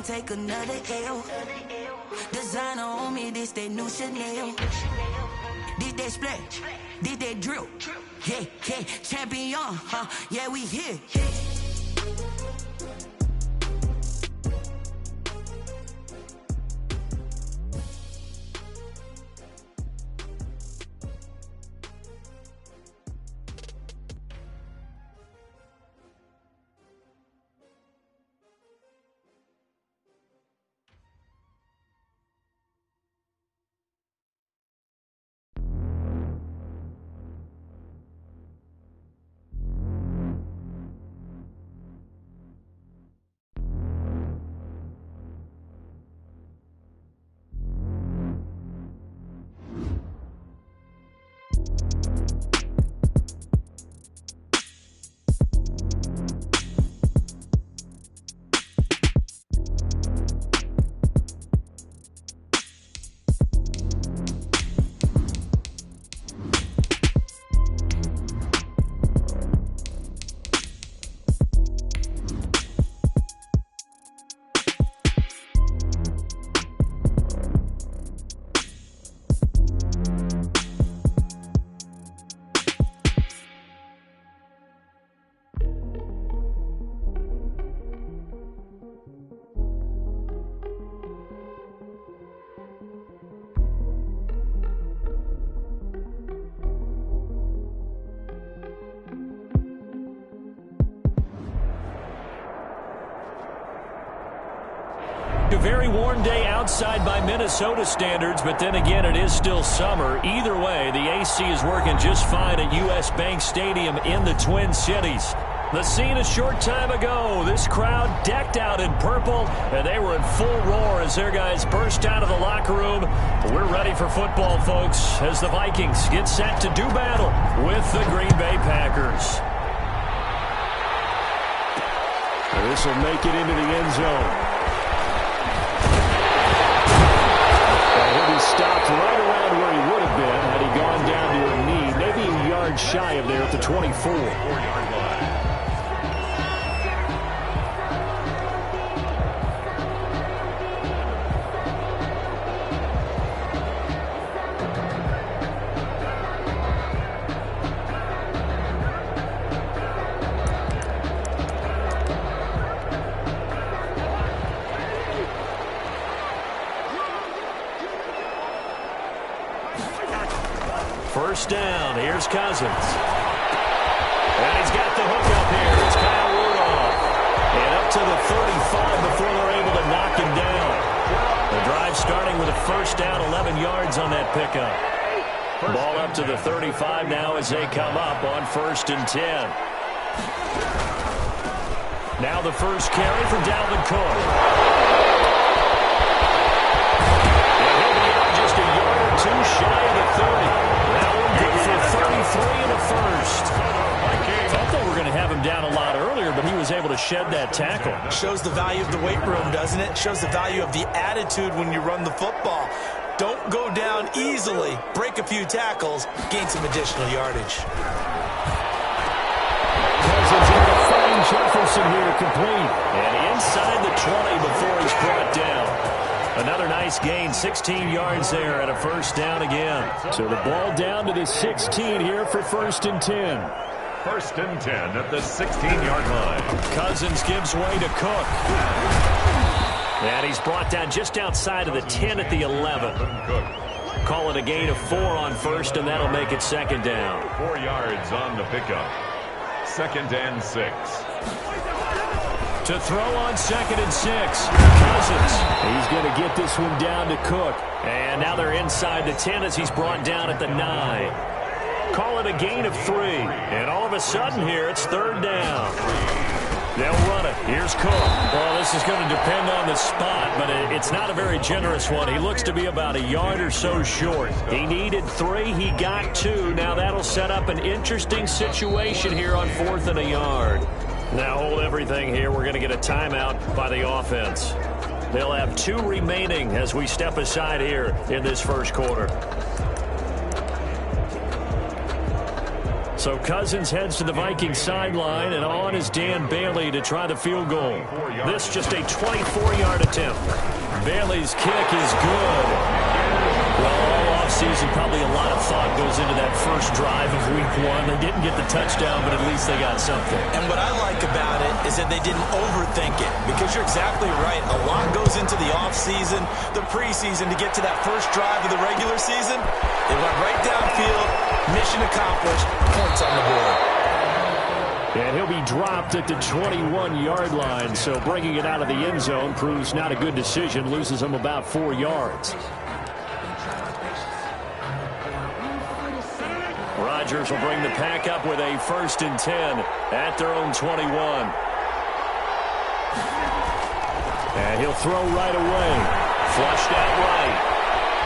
take another L. Designer on me, this that new Chanel. This that splash, this that drip. Yeah, yeah, champion, huh? Yeah, we here. A very warm day outside by Minnesota standards, but then again, it is still summer. Either way, the AC is working just fine at U.S. Bank Stadium in the Twin Cities. The scene a short time ago, this crowd decked out in purple, and they were in full roar as their guys burst out of the locker room. We're ready for football, folks, as the Vikings get set to do battle with the Green Bay Packers. This will make it into the end zone. He'll be stopped right around where he would have been had he gone down to a knee, maybe a yard shy of there at the 24. 4-yard line. First down, here's Cousins. And he's got the hook up here. It's Kyle Rudolph. And up to the 35 before they're able to knock him down. The drive starting with a first down, 11 yards on that pickup. Ball up to the 35 now as they come up on 1st and 10. Now the first carry for Dalvin Cook. And he'll be out just a yard or two shy of the 30. That one good for 33 and a first. I thought we were going to have him down a lot earlier, but he was able to shed that tackle. Shows the value of the weight room, doesn't it? Shows the value of the attitude when you run the football. Don't go down easily. Break a few tackles. Gain some additional yardage. Cousins into fine Jefferson here, complete. And inside the 20 before he's brought down. Another nice gain, 16 yards there and a first down again. So the ball down to the 16 here for 1st and 10. 1st and 10 at the 16-yard line. Cousins gives way to Cook. And he's brought down just outside of the 10 at the 11. Call it a gain of 4 on 1st, and that'll make it 2nd down. 4 yards on the pickup. 2nd and 6. To throw on 2nd and 6. Cousins. He's going to get this one down to Cook. And now they're inside the 10 as he's brought down at the 9. Call it a gain of 3. And all of a sudden here, it's 3rd down. They'll run it. Here's Cook. Well, this is going to depend on the spot, but it's not a very generous one. He looks to be about a yard or so short. He needed 3. He got 2. Now that'll set up an interesting situation here on 4th and a yard. Now hold everything here. We're going to get a timeout by the offense. They'll have 2 remaining as we step aside here in this first quarter. So Cousins heads to the Vikings sideline, and on is Dan Bailey to try the field goal. This just a 24-yard attempt. Bailey's kick is good. Well, all offseason, probably a lot of thought goes into that first drive of week one. They didn't get the touchdown, but at least they got something. And what I like about it is that they didn't overthink it, because you're exactly right. A lot goes into the offseason, the preseason, to get to that first drive of the regular season. They went right downfield, mission accomplished, points on the board. And he'll be dropped at the 21-yard line, so bringing it out of the end zone proves not a good decision, loses him about 4 yards. Rodgers will bring the pack up with a 1st and 10 at their own 21. And he'll throw right away. Flushed out right.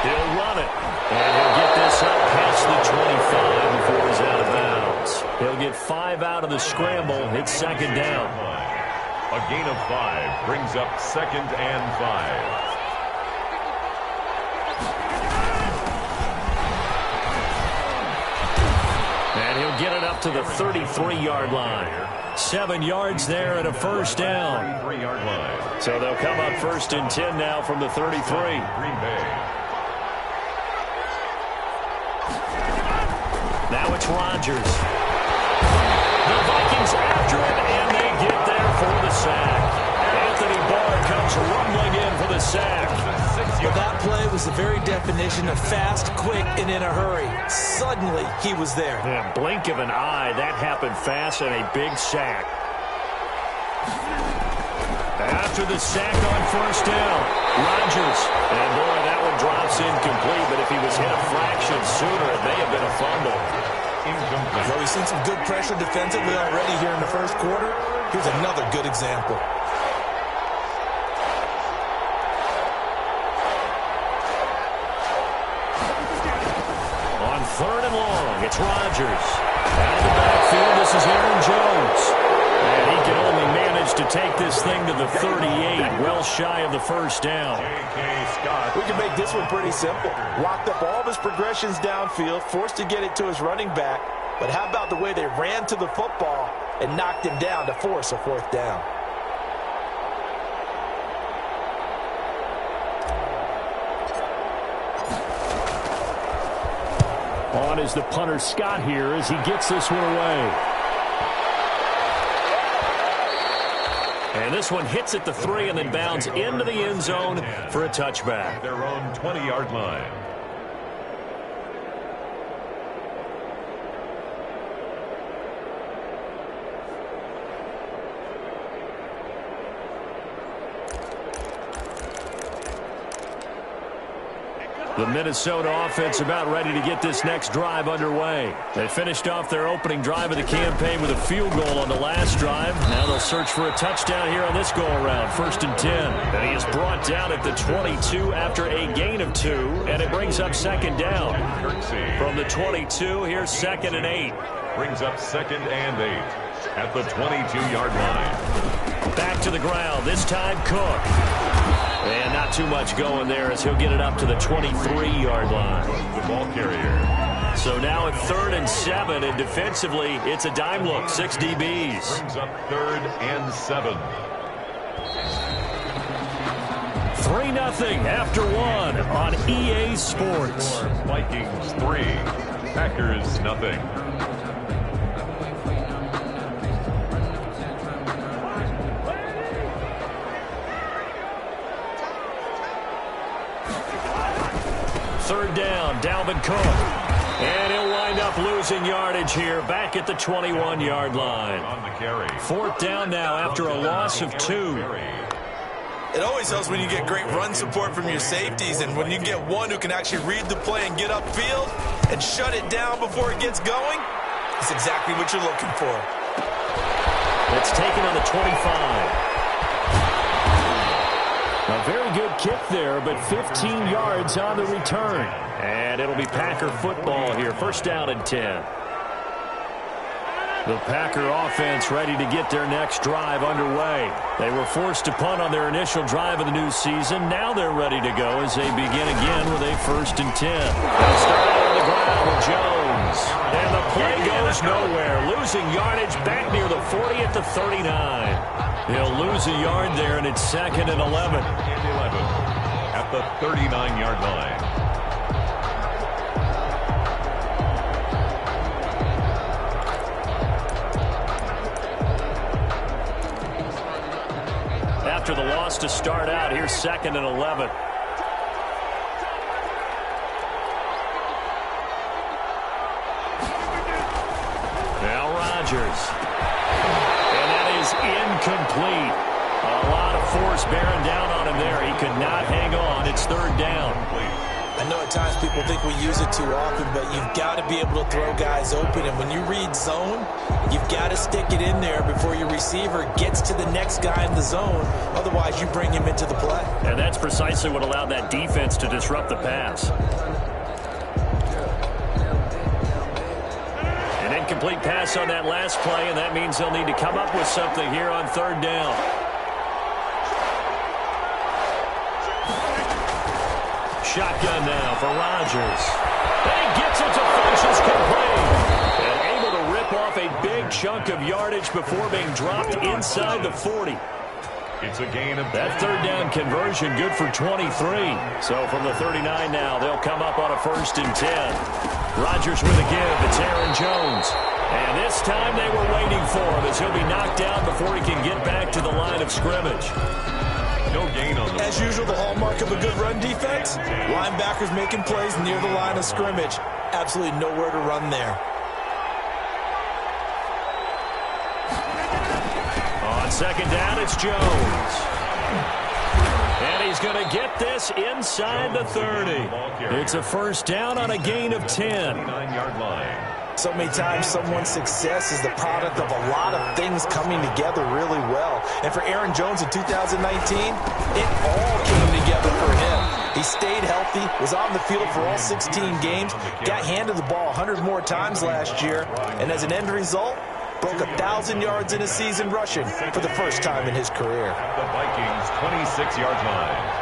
He'll run it. And he'll get this up past the 25 before he's out of bounds. He'll get 5 out of the scramble. It's 2nd down. A gain of 5 brings up 2nd and 5. And he'll get it up to the 33-yard line. 7 yards there and a 1st down. 33-yard line. So they'll come up 1st and 10 now from the 33. Green Bay. Now it's Rodgers. The Vikings after it, and they get there for the sack. Anthony Barr comes rumbling in for the sack. But that play was the very definition of fast, quick, and in a hurry. Suddenly, he was there. Yeah, blink of an eye, that happened fast, and a big sack. After the sack on 1st down, Rodgers. And boy, that one drops incomplete, but if he was hit a fraction sooner, it may have been a fumble. Incomplete. Well, we've seen some good pressure defensively already here in the first quarter. Here's another good example. On 3rd and long, it's Rodgers. Out of the backfield, this is Aaron Jones. And he can only manage to take this thing to the 38, well shy of the 1st down. We can make this one pretty simple. Locked up all of his progressions downfield, forced to get it to his running back. But how about the way they ran to the football and knocked him down to force a 4th down? On is the punter Scott here as he gets this one away. And this one hits at the 3 and then bounds into the end zone for a touchback. Their own 20-yard line. The Minnesota offense about ready to get this next drive underway. They finished off their opening drive of the campaign with a field goal on the last drive. Now they'll search for a touchdown here on this go-around, 1st and 10. And he is brought down at the 22 after a gain of 2, and it brings up 2nd down. From the 22, here's 2nd and 8. Brings up 2nd and 8 at the 22-yard line. Back to the ground, this time Cook. And not too much going there as he'll get it up to the 23-yard line. The ball carrier. So now at 3rd and 7, and defensively, it's a dime look, 6 DBs. Brings up 3rd and 7. 3-0 after 1 on EA Sports. Vikings 3, Packers nothing. Third down, Dalvin Cook. And he'll wind up losing yardage here back at the 21-yard line. On the carry. 4th down now after a loss of 2. It always helps when you get great run support from your safeties, and when you get one who can actually read the play and get upfield and shut it down before it gets going, it's exactly what you're looking for. It's taken on the 25. A very good kick there, but 15 yards on the return. And it'll be Packer football here. 1st down and 10. The Packer offense ready to get their next drive underway. They were forced to punt on their initial drive of the new season. Now they're ready to go as they begin again with a 1st and 10. They'll start out on the the ground with Jones. And the play goes nowhere. Losing yardage back near the 40 at the 39. He'll lose a yard there, and it's 2nd and 11. At the 39-yard line. After the loss to start out, here's 2nd and 11. Now Rodgers. And that is incomplete. A lot of force bearing down on him there. He could not hang on. It's 3rd down. I know at times people think we use it too often, but you've got to be able to throw guys open. And when you read zone, you've got to stick it in there before your receiver gets to the next guy in the zone. Otherwise, you bring him into the play. And that's precisely what allowed that defense to disrupt the pass. An incomplete pass on that last play, and that means they'll need to come up with something here on 3rd down. Shotgun now for Rodgers. And he gets it to Funchess complete. And able to rip off a big chunk of yardage before being dropped inside the 40. It's a gain of that 3rd down conversion good for 23. So from the 39 now, they'll come up on a 1st and 10. Rodgers with a give. It's Aaron Jones. And this time they were waiting for him as he'll be knocked down before he can get back to the line of scrimmage. No gain on the As usual, the hallmark of a good run defense, linebackers making plays near the line of scrimmage. Absolutely nowhere to run there. On 2nd down, it's Jones. And he's going to get this inside the 30. It's a 1st down on a gain of 10. 9-yard line. So many times someone's success is the product of a lot of things coming together really well. And for Aaron Jones in 2019, it all came together for him. He stayed healthy, was on the field for all 16 games, got handed the ball 100 more times last year, and as an end result, broke 1,000 yards in a season rushing for the first time in his career. The Vikings' 26-yard line.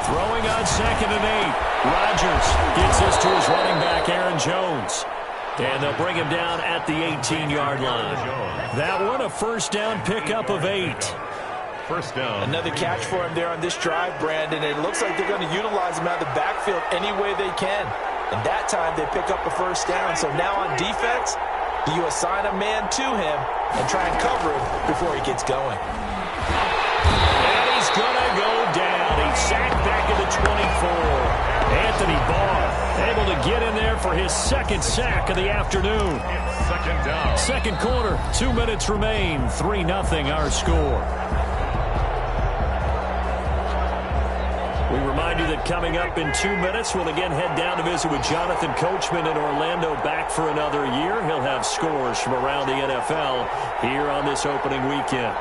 Throwing on 2nd and 8. Rodgers gets this to his running back, Aaron Jones. And they'll bring him down at the 18-yard line. That one, a 1st down pickup of 8. 1st down. Another catch for him there on this drive, Brandon. It looks like they're going to utilize him out of the backfield any way they can. And that time they pick up a 1st down. So now on defense, you assign a man to him and try and cover him before he gets going. And he's going to go down. He's sacked back at the 24. Anthony Barr able to get in there for his 2nd sack of the afternoon. 2nd down. 2nd quarter, 2 minutes remain. 3-0 our score. We remind you that coming up in 2 minutes, we'll again head down to visit with Jonathan Coachman in Orlando, back for another year. He'll have scores from around the NFL here on this opening weekend.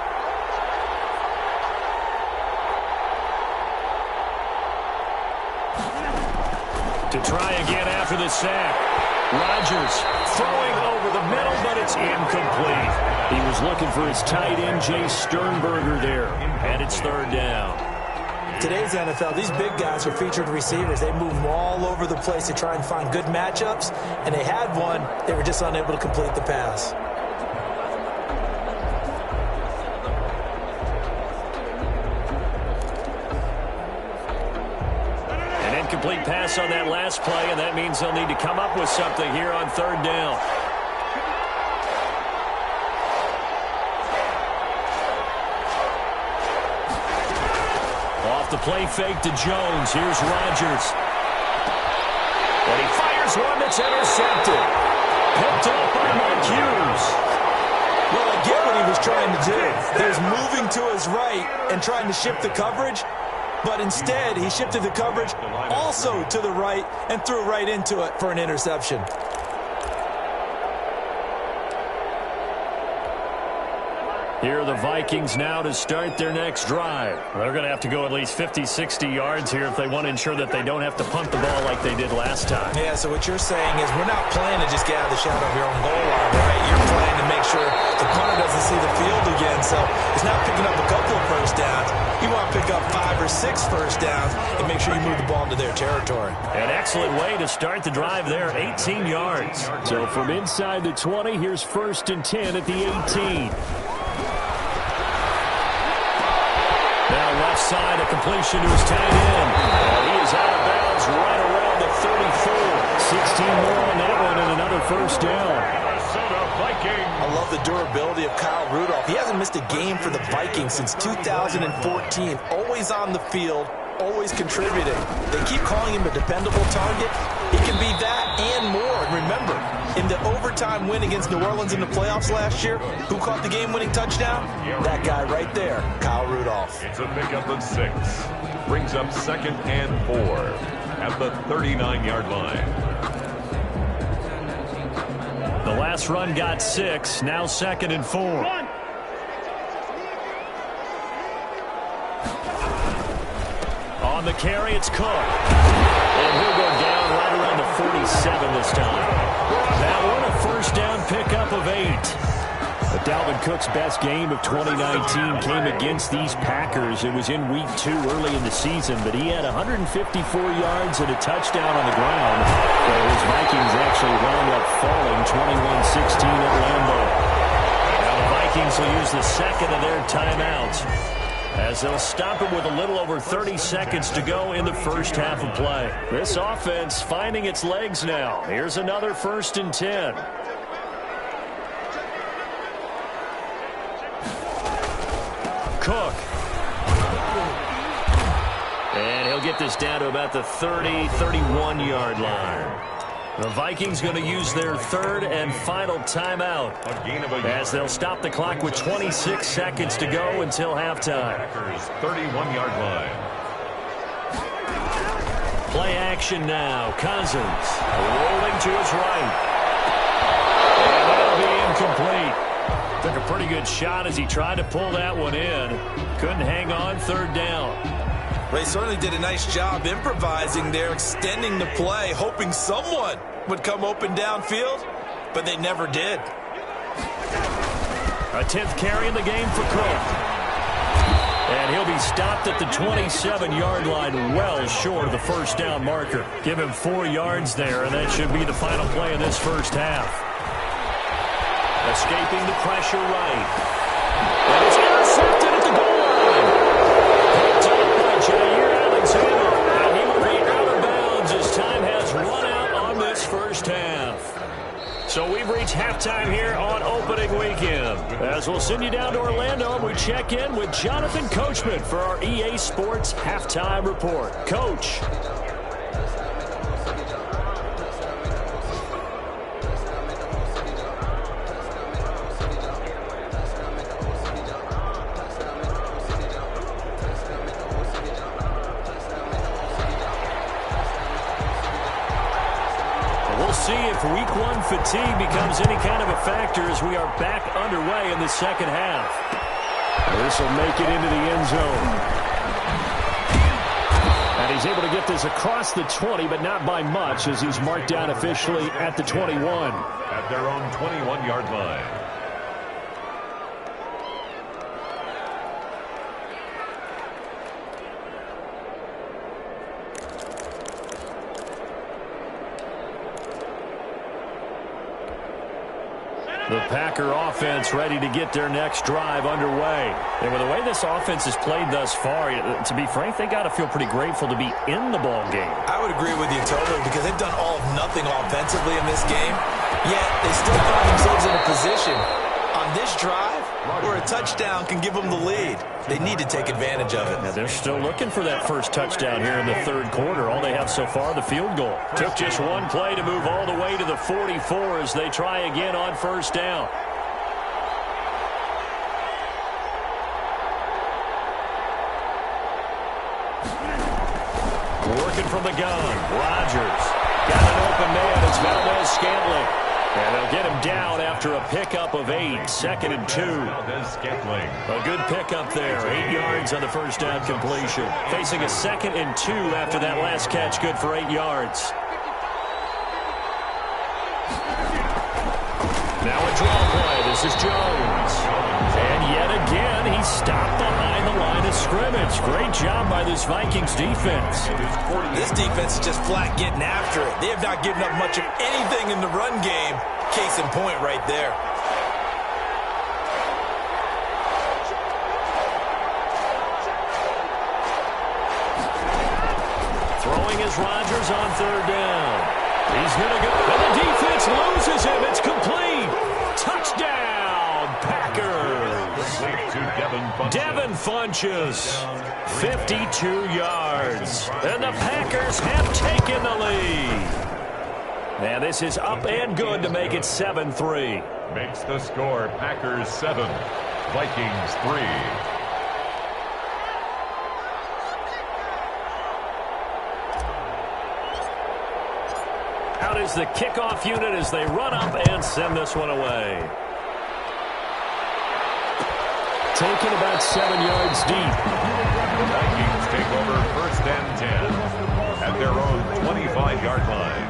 To try again after the sack. Rodgers throwing over the middle, but it's incomplete. He was looking for his tight end, Jay Sternberger there, and it's 3rd down. Today's NFL, these big guys are featured receivers. They move all over the place to try and find good matchups, and they had one. They were just unable to complete the pass. Incomplete pass on that last play, and that means they'll need to come up with something here on 3rd down. Off the play fake to Jones. Here's Rodgers. And he fires one that's intercepted. Picked up by Mark Hughes. Well, I get what he was trying to do. He was moving to his right and trying to shift the coverage. But instead, he shifted the coverage also to the right and threw right into it for an interception. Here are the Vikings now to start their next drive. They're going to have to go at least 50, 60 yards here if they want to ensure that they don't have to punt the ball like they did last time. Yeah, so what you're saying is we're not playing to just get out of the shadow of your own goal line, right? You're playing to make sure the punter doesn't see the field again. So it's not picking up a couple of first downs. You want to pick up 5 or 6 first downs and make sure you move the ball into their territory. An excellent way to start the drive there, 18 yards. So from inside the 20, here's 1st and 10 at the 18. Now left side, a completion to his tight end. He is out of bounds right around the 34. 16 more on that one and another first down. I love the durability of Kyle Rudolph. He hasn't missed a game for the Vikings since 2014. Always on the field, always contributing. They keep calling him a dependable target. He can be that and more. And remember, in the overtime win against New Orleans in the playoffs last year, who caught the game-winning touchdown? That guy right there, Kyle Rudolph. It's a pickup of 6. Brings up 2nd and 4 at the 39-yard line. The last run got 6, now 2nd and 4. On the carry, it's Cook. And he'll go down right around the 47 this time. That one, a first down pickup of 8. But Dalvin Cook's best game of 2019 came against these Packers. It was in week 2 early in the season, but he had 154 yards and a touchdown on the ground. But his Vikings actually wound up falling 21-16 at Lambeau. Now the Vikings will use the second of their timeouts, as they'll stop it with a little over 30 seconds to go in the first half of play. This offense finding its legs now. Here's another 1st and 10. Cook. And he'll get this down to about the 31-yard line. The Vikings going to use their 3rd and final timeout, as they'll stop the clock with 26 seconds to go until halftime. Packers 31-yard line. Play action now. Cousins rolling to his right. And that'll be incomplete. Took a pretty good shot as he tried to pull that one in. Couldn't hang on, 3rd down. They certainly did a nice job improvising there, extending the play, hoping someone would come open downfield, but they never did. A 10th carry in the game for Cook. And he'll be stopped at the 27-yard line, well short of the first down marker. Give him 4 yards there, and that should be the final play of this first half. Escaping the pressure right. And it's intercepted at the goal line. Picked up by Jair Alexander. And he will be out of bounds as time has run out on this first half. So we've reached halftime here on opening weekend. As we'll send you down to Orlando, and we check in with Jonathan Coachman for our EA Sports Halftime Report. Coach. See if week 1 fatigue becomes any kind of a factor as we are back underway in the second half. This will make it into the end zone. And he's able to get this across the 20, but not by much, as he's marked down officially at the 21. At their own 21-yard line. The Packer offense ready to get their next drive underway. And with the way this offense has played thus far, to be frank, they got to feel pretty grateful to be in the ball game. I would agree with you totally, because they've done all of nothing offensively in this game, yet they still find themselves in a position on this drive where a touchdown can give them the lead. They need to take advantage of it. Now they're still looking for that first touchdown here in the 3rd quarter. All they have so far, the field goal. Took just one play to move all the way to the 44 as they try again on first down. Working from the gun. Rodgers got an open man. It's Valdez-Scantling. And they'll get him down after a pickup of 8. 2nd and 2. A good pickup there. 8 yards on the first down completion. Facing a 2nd and 2 after that last catch. Good for 8 yards. Now a draw play. This is Jones. And yet again, he stopped behind the line of scrimmage. Great job by this Vikings defense. This defense is just flat getting after it. They have not given up much of anything in the run game. Case in point right there. Throwing is Rodgers on third down. He's going to go. And the defense loses him. It's complete. Touchdown, Packers. Devin Funchess, 52 yards. And the Packers have taken the lead. And this is up and good to make it 7-3. Makes the score Packers 7, Vikings 3. Out is the kickoff unit as they run up and send this one away. Taken about 7 yards deep. The Vikings take over 1st and 10 at their own 25-yard line.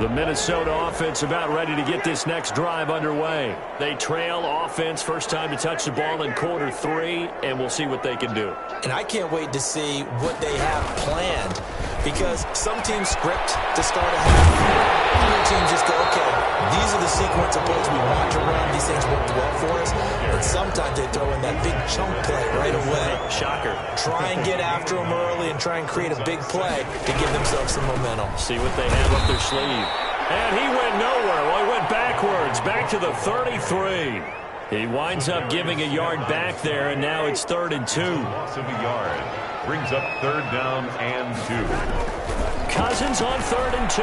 The Minnesota offense about ready to get this next drive underway. They trail offense, first time to touch the ball in quarter 3, and we'll see what they can do. And I can't wait to see what they have planned, because some teams script to start a half. Other teams just go, okay, these are the sequence of plays we want to run. These things worked well for us. But sometimes they throw in that big chunk play right away. Shocker. Try and get after them early and try and create a big play to give themselves some momentum. See what they have up their sleeve. And he went nowhere. Well, he went backwards, back to the 33. He winds up giving a yard back there, and now it's 3rd and 2. Loss of a yard brings up 3rd down and 2. Cousins on 3rd and 2.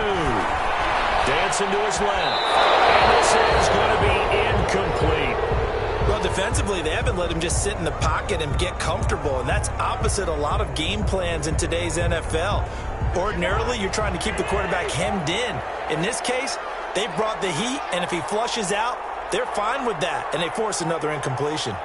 Dancing to his left. And this is going to be incomplete. Well, defensively, they haven't let him just sit in the pocket and get comfortable, and that's opposite a lot of game plans in today's NFL. Ordinarily, you're trying to keep the quarterback hemmed in. In this case, they brought the heat, and if he flushes out, they're fine with that, and they force another incompletion.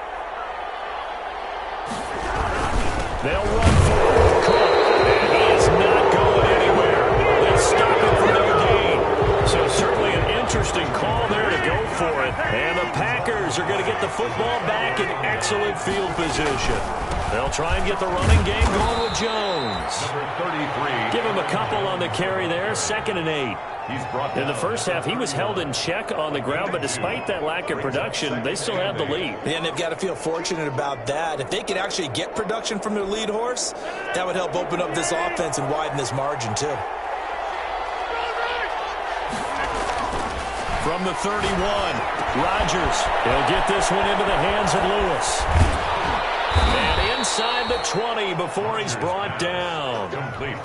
They'll run for Cook, and he is not going anywhere. They'll stop him for no gain. So certainly an interesting call there to go for it. And the Packers are going to get the football back in excellent field position. They'll try and get the running game going with Jones. Number 33. Give him a couple on the carry there, 2nd and 8. In the first half, he was held in check on the ground, but despite that lack of production, they still have the lead. And they've got to feel fortunate about that. If they could actually get production from their lead horse, that would help open up this offense and widen this margin, too. From the 31, Rodgers. He'll get this one into the hands of Lewis. And inside the 20 before he's brought down.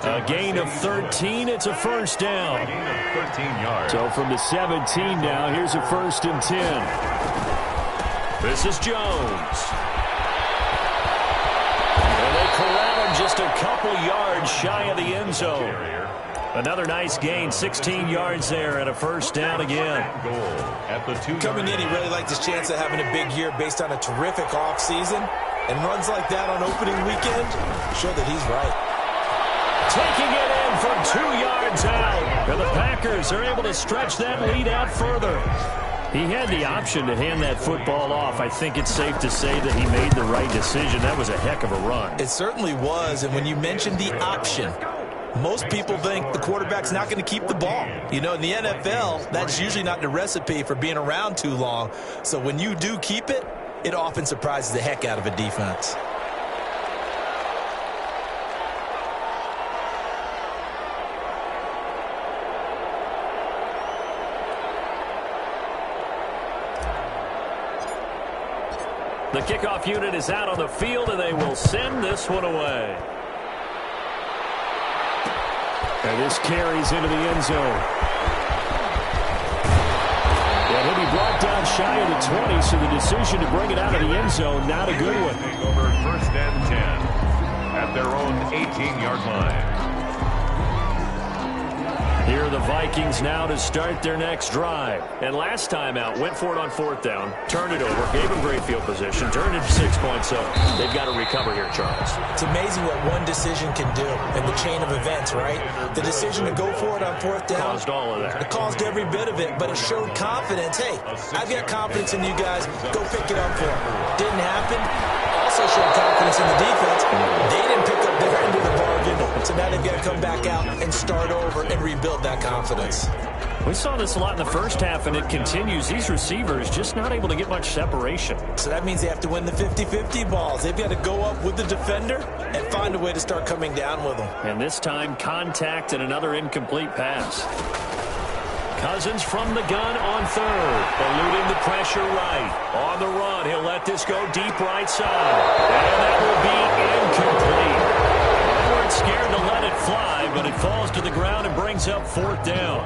A gain of 13. It's a 1st down. Gain of 13 yards. So from the 17 now, here's a 1st and 10. This is Jones. And they corral him just a couple yards shy of the end zone. Another nice gain, 16 yards there and a 1st down again. Coming in, he really liked his chance of having a big year based on a terrific offseason. And runs like that on opening weekend show that he's right. Taking it in from 2 yards out. And the Packers are able to stretch that lead out further. He had the option to hand that football off. I think it's safe to say that he made the right decision. That was a heck of a run. It certainly was. And when you mentioned the option, most people think the quarterback's not going to keep the ball. You know, in the NFL, that's usually not the recipe for being around too long. So when you do keep it, it often surprises the heck out of a defense. The kickoff unit is out on the field, and they will send this one away. And this carries into the end zone. And he'll be brought down shy of the 20, so the decision to bring it out of the end zone, not a good one. Over 1st and 10 at their own 18-yard line. Here are the Vikings now to start their next drive. And last time out, went for it on 4th down, turned it over, gave them great field position, turned it to 6 points. So they've got to recover here, Charles. It's amazing what one decision can do in the chain of events, right? The decision to go for it on 4th down. Caused all of that. It caused every bit of it, but it showed confidence. Hey, I've got confidence in you guys. Go pick it up for them. Didn't happen. Also showed confidence in the defense. They didn't pick up their end of the bargain, so now they've got to come back out and start over and rebuild that confidence. We saw this a lot in the first half, and it continues. These receivers just not able to get much separation. So that means they have to win the 50-50 balls. They've got to go up with the defender and find a way to start coming down with them. And this time, contact and another incomplete pass. Cousins from the gun on 3rd, eluding the pressure right. On the run, he'll let this go deep right side. And that will be incomplete. They weren't scared to let it fly, but it falls to the ground and brings up 4th down.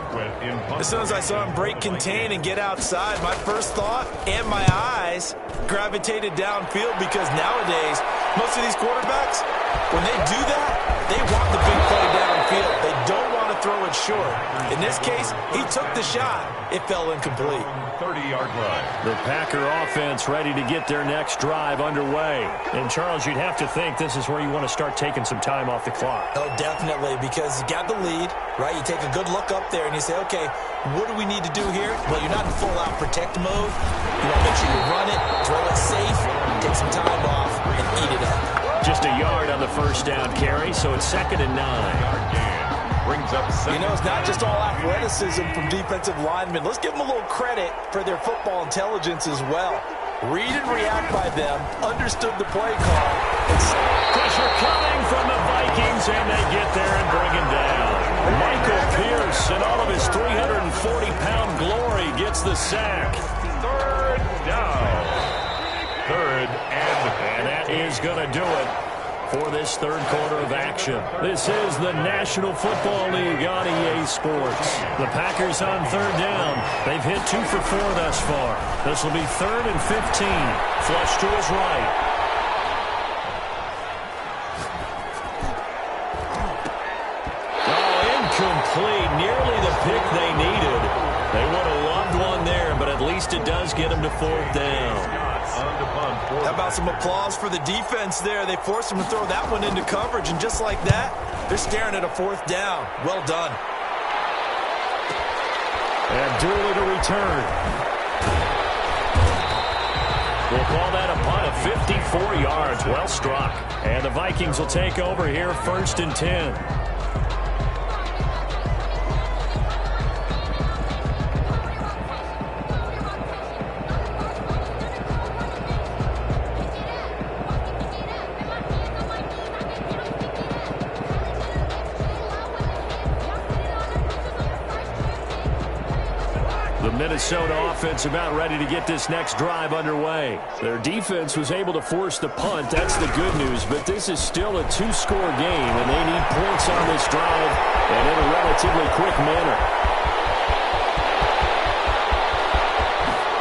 As soon as I saw him break contain and get outside, my first thought and my eyes gravitated downfield, because nowadays, most of these quarterbacks, when they do that, they want the big play downfield. They don't want to throw it short. In this case, he took the shot. It fell incomplete. 30-yard line. The Packer offense ready to get their next drive underway. And, Charles, you'd have to think this is where you want to start taking some time off the clock. Oh, definitely, because you got the lead, right? You take a good look up there and you say, okay, what do we need to do here? Well, you're not in full-out protect mode. You want to make sure you run it, throw it safe, take some time off, and eat it up. Just a yard on the first down carry, so it's 2nd and 9. Brings up second. You know, it's not just all athleticism from defensive linemen. Let's give them a little credit for their football intelligence as well. Read and react by them, understood the play call. Pressure coming from the Vikings, and they get there and bring him down. Michael Pierce, in all of his 340-pound glory, gets the sack. 3rd down. 3rd and that is going to do it for this 3rd quarter of action. This is the National Football League on EA Sports. The Packers on 3rd down. They've hit 2 for 4 thus far. This will be 3rd and 15. Flush to his right. Oh, incomplete. Nearly the pick they needed. They would have loved one there, but at least it does get them to 4th down. How about some applause for the defense there? They forced them to throw that one into coverage, and just like that, they're staring at a 4th down. Well done. And Dooley to return. We'll call that a punt of 54 yards. Well struck. And the Vikings will take over here, 1st and 10. Minnesota offense about ready to get this next drive underway. Their defense was able to force the punt. That's the good news, but this is still a 2-score game, and they need points on this drive and in a relatively quick manner.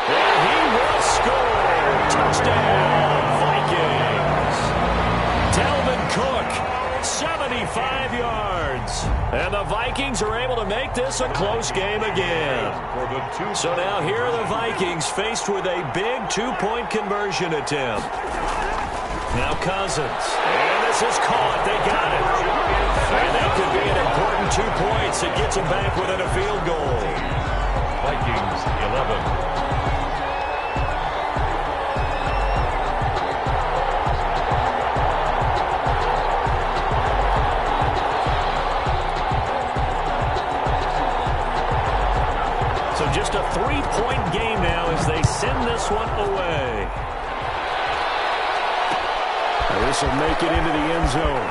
And he will score. Touchdown, Vikings. Dalvin Cook, 75 yards. And the Vikings are able to make this a close game again. So now here are the Vikings faced with a big 2-point conversion attempt. Now Cousins. And this is caught. They got it. And that could be an important 2 points. It gets them back within a field goal. Vikings 11. Just a 3-point game now as they send this one away. This will make it into the end zone.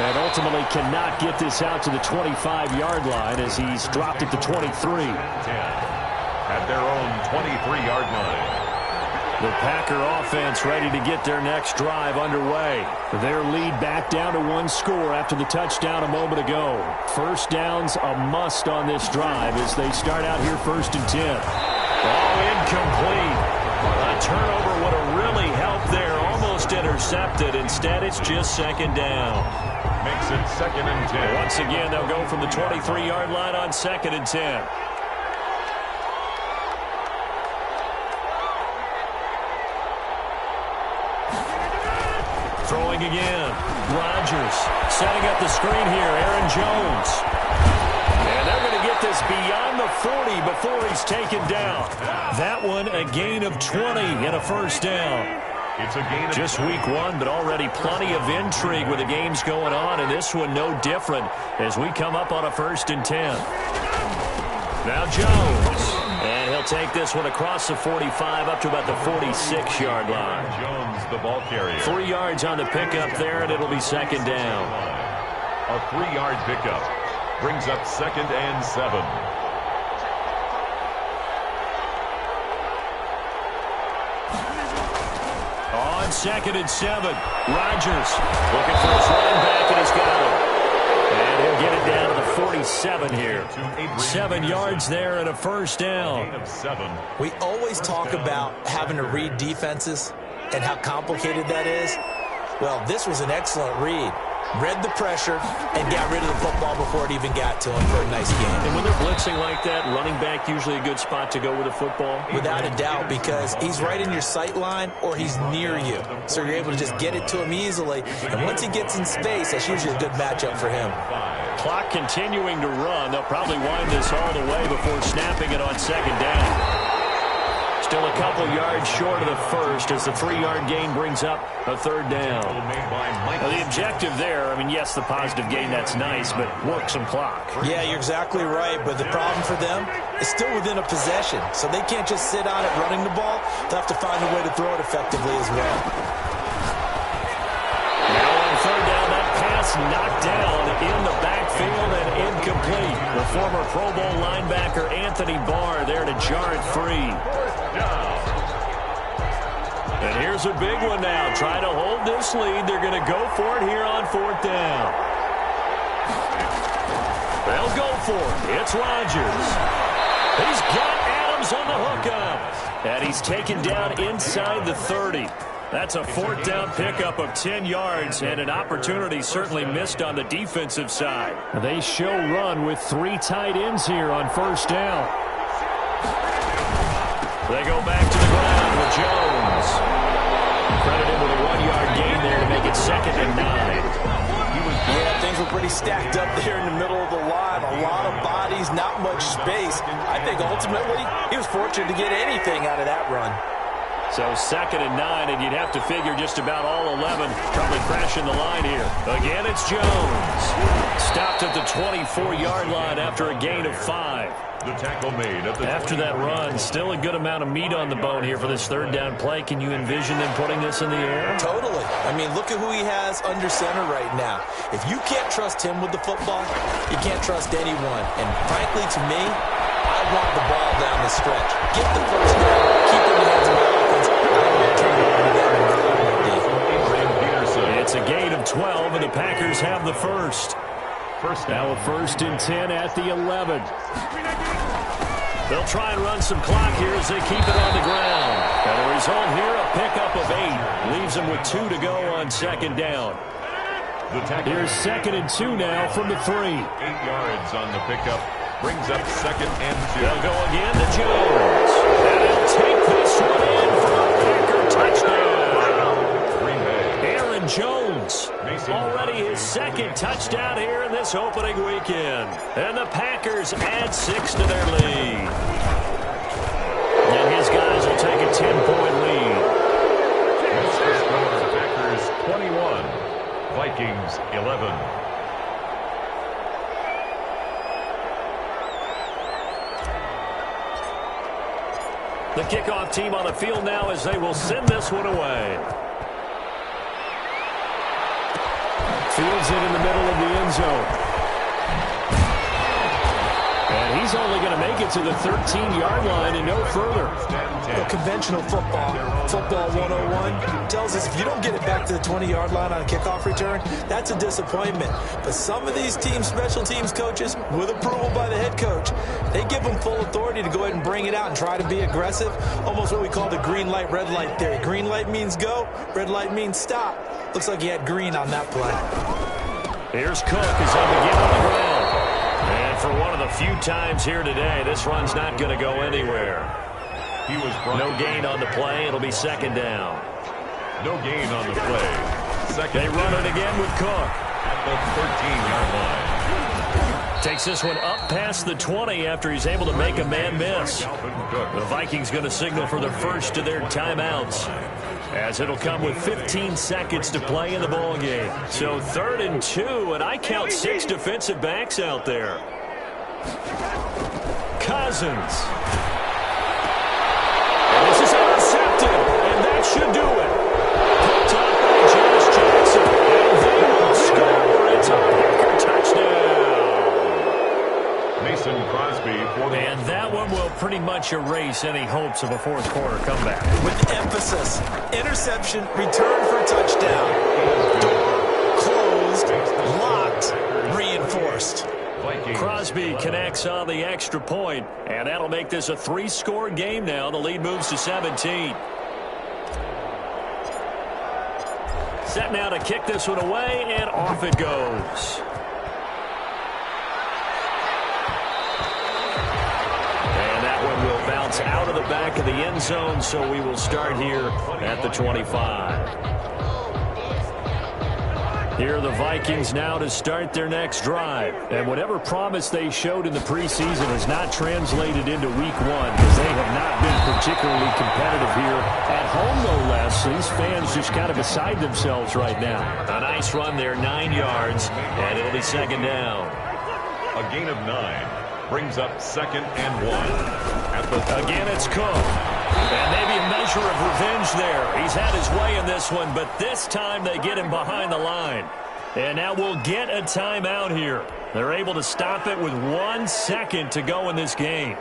And ultimately cannot get this out to the 25-yard line as he's dropped it to 23. 10 at their own 23-yard line. The Packer offense ready to get their next drive underway. Their lead back down to 1 score after the touchdown a moment ago. First down's a must on this drive as they start out here 1st and 10. Oh, incomplete. A turnover would have really helped there. Almost intercepted. Instead, it's just 2nd down. makes it 2nd and 10. Once again, they'll go from the 23-yard line on 2nd and 10. Throwing again. Rodgers setting up the screen here. Aaron Jones. And they're going to get this beyond the 40 before he's taken down. That one a gain of 20 and a first down. It's a gain of just week 1, but already plenty of intrigue with the games going on, and this one no different as we come up on a 1st and 10. Now Jones. And he'll take this one across the 45 up to about the 46-yard line. Jones, the ball carrier. 3 yards on the pickup there, and it'll be 2nd down. A 3-yard pickup brings up 2nd and 7. On 2nd and 7, Rodgers looking for his running back, and he's got him. And he'll get it down to the 47 here. 7 yards there and a first down. We always talk about having to read defenses and how complicated that is. Well, this was an excellent read. Read the pressure and got rid of the football before it even got to him for a nice game. And when they're blitzing like that, running back usually a good spot to go with the football? Without a doubt, because he's right in your sight line or he's near you. So you're able to just get it to him easily. And once he gets in space, that's usually a good matchup for him. Clock continuing to run. They'll probably wind this all the way before snapping it on 2nd down. Still a couple yards short of the first as the 3-yard gain brings up a 3rd down. Now, the objective there, I mean, yes, the positive gain, that's nice, but work some clock. Yeah, you're exactly right, but the problem for them is still within a possession, so they can't just sit on it running the ball. They'll have to find a way to throw it effectively as well. Now on 3rd down, that pass knocked down in the backfield and incomplete. The former Pro Bowl linebacker Anthony Barr there to jar it free. And here's a big one now. Try to hold this lead. They're going to go for it here on 4th down. They'll go for it. It's Rodgers. He's got Adams on the hookup. And he's taken down inside the 30. That's a 4th down pickup of 10 yards and an opportunity certainly missed on the defensive side. They show run with 3 tight ends here on 1st down. They go back to the ground with Jones. Credited with a 1-yard gain there to make it 2nd and 9. Yeah, things were pretty stacked up there in the middle of the line. A lot of bodies, not much space. I think ultimately he was fortunate to get anything out of that run. So 2nd and 9, and you'd have to figure just about all 11 probably crashing the line here. Again, it's Jones. Stopped at the 24-yard line after a gain of 5. The tackle made at the after that run, still a good amount of meat on the bone here for this 3rd down play. Can you envision them putting this in the air? Totally. I mean, look at who he has under center right now. If you can't trust him with the football, you can't trust anyone. And frankly, to me, I want the ball down the stretch. Get the first down, keep it in the hands of the offense. I don't want to turn it over to them and go deep. It's a gain of 12, and the Packers have the first. Now a 1st and 10 at the 11. They'll try and run some clock here as they keep it on the ground. And the result here, a pickup of 8. Leaves them with 2 to go on 2nd down. Here's 2nd and 2 now from the 3. 8 yards on the pickup. Brings up 2nd and 2. They'll go again to Jones. And he'll take this one in for a Packer touchdown. Aaron Jones. Already his 2nd touchdown here in this opening weekend. And the Packers add 6 to their lead. And his guys will take a 10-point lead. Packers 21, Vikings 11. The kickoff team on the field now as they will send this one away. Fields it in the middle of the end zone. And he's only going to make it to the 13-yard line and no further. Well, conventional football 101, tells us if you don't get it back to the 20-yard line on a kickoff return, that's a disappointment. But some of these teams, special teams coaches, with approval by the head coach, they give them full authority to go ahead and bring it out and try to be aggressive. Almost what we call the green light, red light theory. Green light means go, red light means stop. Looks like he had green on that play. Here's Cook as they begin on the ground. And for one of the few times here today, this run's not going to go anywhere. No gain on the play. It'll be second down. No gain on the play. Second. They run it again with Cook. At the 13-yard line. Takes this one up past the 20 after he's able to make a man miss. The Vikings going to signal for the first of their timeouts, as it'll come with 15 seconds to play in the ball game. So 3rd and 2, and I count 6 defensive backs out there. Cousins. And this is intercepted, and that should do it. Picked up by Josh Jackson, and they will score. It's a Packer touchdown. Mason Crosby for the... And that one will pretty much erase any hopes of a fourth-quarter comeback. With emphasis, interception, return for touchdown. Door closed, locked, reinforced. Crosby connects on the extra point, and that'll make this a 3-score game now. The lead moves to 17. Set now to kick this one away, and off it goes. Bounce out of the back of the end zone, so we will start here at the 25. Here are the Vikings now to start their next drive. And whatever promise they showed in the preseason has not translated into week 1, because they have not been particularly competitive here at home, no less. So these fans just kind of beside themselves right now. A nice run there, 9 yards, and it'll be second down. A gain of 9 brings up 2nd and 1. Again, it's Cook. And maybe a measure of revenge there. He's had his way in this one, but this time they get him behind the line. And now we'll get a timeout here. They're able to stop it with 1 second to go in this game.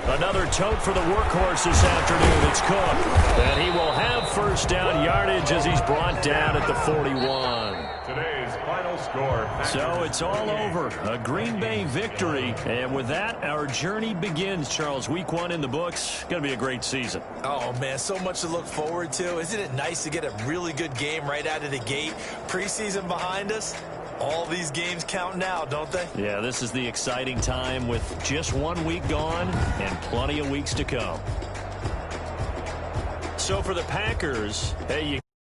Another tote for the workhorse this afternoon. It's Cook. And he will have first down yardage as he's brought down at the 41. Today's final score. So it's all over. A Green Bay victory. And with that, our journey begins, Charles. Week 1 in the books. Going to be a great season. Oh, man, so much to look forward to. Isn't it nice to get a really good game right out of the gate? Preseason behind us. All these games count now, don't they? Yeah, this is the exciting time with just 1 week gone and plenty of weeks to come. So for the Packers, hey, you